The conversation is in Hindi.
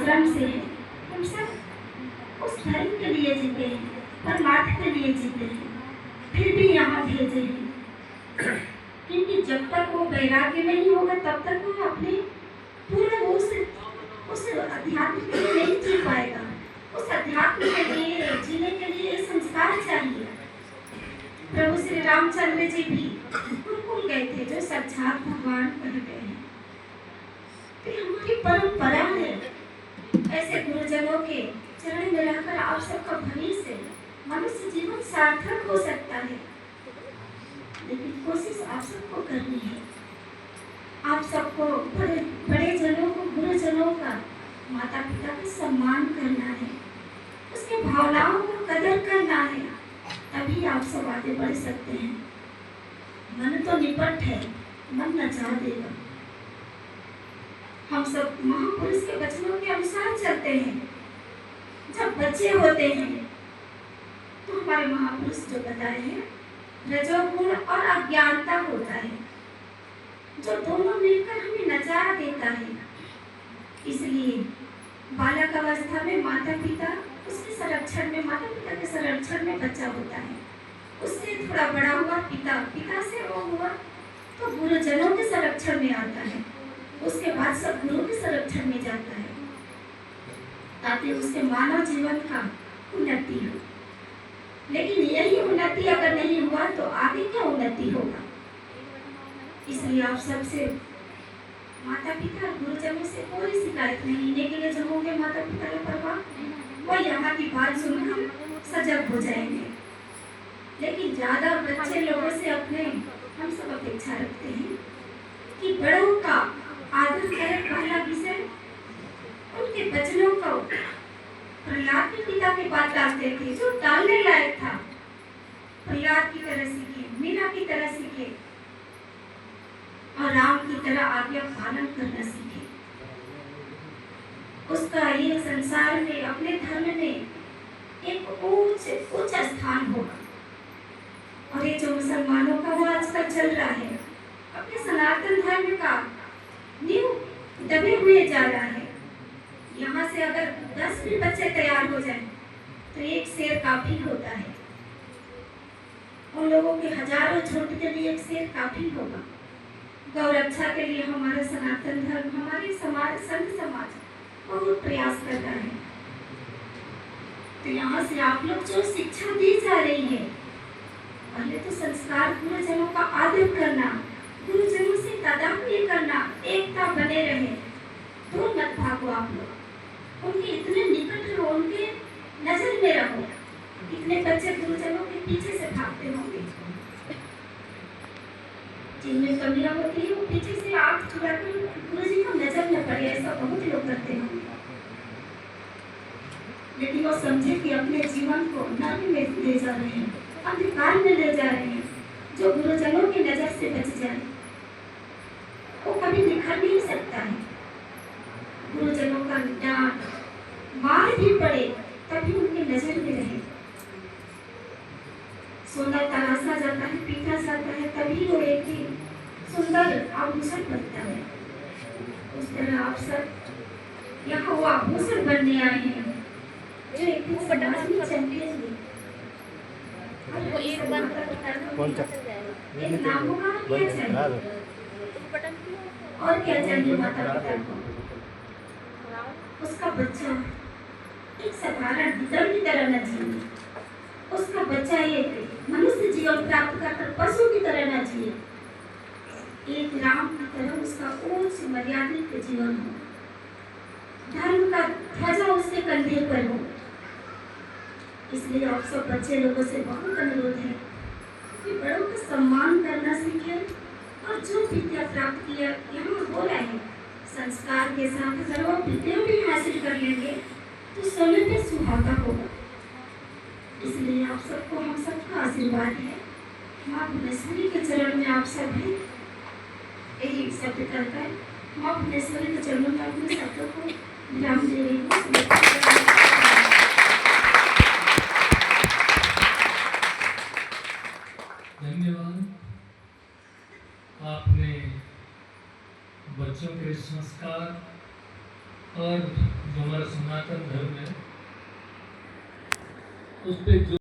आश्रम से हैं, हम सब उस धर्म के लिए जीते हैं, परमार्थ के लिए जीते हैं, फिर भी यहाँ भेजे हैं। क्योंकि जब तक वो वैराग्य नहीं होगा तब तक वो अपने पूर्ण रूप से उस अध्यात्म के लिए नहीं जी पाएगा। उस अध्यात्म के लिए जीने के लिए संस्कार चाहिए। प्रभु श्री रामचंद्र जी भी गुरुकुल गए थे, जो साक्षात भगवान कह गए हैं। तो हमारी परंपरा है ऐसे गुरुजनों के चरण में रहकर आप सबका भविष्य मनुष्य जीवन सार्थक हो सकता है। लेकिन कोशिश आप सबको करनी है। आप सबको बड़े जनों को, गुरुजनों का, माता पिता का सम्मान करना है, उसके भावनाओं को कदर करना है, तभी आप सब आगे बढ़ सकते हैं। मन तो निपट है, मन नचा देगा। हम सब महापुरुष के वचनों के अनुसार चलते हैं। जब बच्चे होते हैं तो हमारे महापुरुष जो बताए हैं, रजोगुण और अज्ञानता होता है, जो दोनों मिलकर हमें नचा देता है। इसलिए बालक अवस्था में माता पिता उसके संरक्षण में, माता पिता के संरक्षण में बच्चा होता है। उससे थोड़ा बड़ा हुआ पिता, पिता से वो हुआ तो गुरुजनों के संरक्षण में आता है। उसके बाद सब गुरु के संरक्षण में जाता है, ताकि उसके मानव जीवन का उन्नति हो। लेकिन यही उन्नति अगर नहीं हुआ तो आगे क्या उन्नति होगा। इसलिए आप सबसे, माता पिता गुरुजनों से कोई शिकायत नहीं। इन्हें के लिए जो होंगे माता पिता का परवाह, वो यहाँ की बात सुनकर सजग हो जाएंगे। लेकिन ज्यादा बच्चे लोगों से अपने हम सब अपेक्षा रखते हैं कि बड़ों का आदर करें। पहला विषय उनके वचनों का, प्रहलाद के पिता की बात डालते थे जो डालने लायक था। प्रहलाद की तरह सीखे, मीरा की तरह सीखे और राम की तरह आज्ञा पालन करना सीखे। उसका ये संसार में, अपने धर्म में एक उच्च स्थान होगा। और ये जो मुसलमानों का वो आजकल चल रहा है, अपने सनातन धर्म का नींव दबे हुए जा रहा है। यहाँ से अगर 10 भी बच्चे तैयार हो जाएं तो एक शेर काफी होता है। उन लोगों के हजारों झुंड के लिए एक शेर काफी होगा। गौ रक्षा के लिए हमारा सनातन धर्म, हमारे समाज, संत समाज बहुत प्रयास कर रहा है। तो यहाँ से आप लोग जो शिक्षा दी जा रही है, पहले तो संस्कार, गुरुजनों का आदर करना, गुरुजनों से तादात्म्य करना, एकता बने रहे, दूर मत भागो आप लोग। उनके इतने निकट रहो, उनके नजर में रहो। कितने बच्चे गुरुजनों के पीछे से भागते होंगे, जिनमें कमियां होती है वो पीछे से आंख चुराकर गुरुजी को नजर न पड़े, ऐसा बहुत लोग करते होंगे। लेकिन वो समझे कि अपने जीवन को नरक में ले जा रहे हैं, अंधकार में ले जा रहे हैं। जो गुरुजनों की नजर से बच जाए वो कभी निखर नहीं सकता है। गुरुजनों का डांट, मार भी पड़े तभी उनकी नजर में रहे। सोना तराशा जाता है, पीटा जाता है, तभी वो एक ही सुंदर आभूषण बनता है। उस तरह आप सब यहाँ वो आभूषण बनने आए हैं जो एक दिन समाज में चमकेंगे। एक नाम होगा, क्या चाहिए और क्या चाहिए माता पिता को। उसका बच्चा एक साधारण गिदड़ की तरह न जिए, उसका बच्चा एक मनुष्य जीवन प्राप्त कर पशु की तरह न जिए, एक राम की तरह उसका उच्च मर्यादित जीवन हो, धर्म का ध्वजा उसके कंधे पर हो। इसलिए आप सब बच्चे लोगों से बहुत अनुरोध है कि बड़ों का सम्मान करना सीखें और जो विद्या प्राप्त किया यहाँ हो रहा है संस्कार के साथ अगर वो विद्या भी हासिल कर लेंगे तो सोने पे सुहागा होगा। इसलिए आप सबको, हम सबका आशीर्वाद है। माँ भुवनेश्वरी के चरण में आप सब हैं, यही शब्द कहकर माँ भुवनेश्वरी के चरणों में अपने शब्दों को विराम दे रही हूँ। धन्यवाद। आपने बच्चों के संस्कार और जो हमारा सनातन धर्म है उस पे जो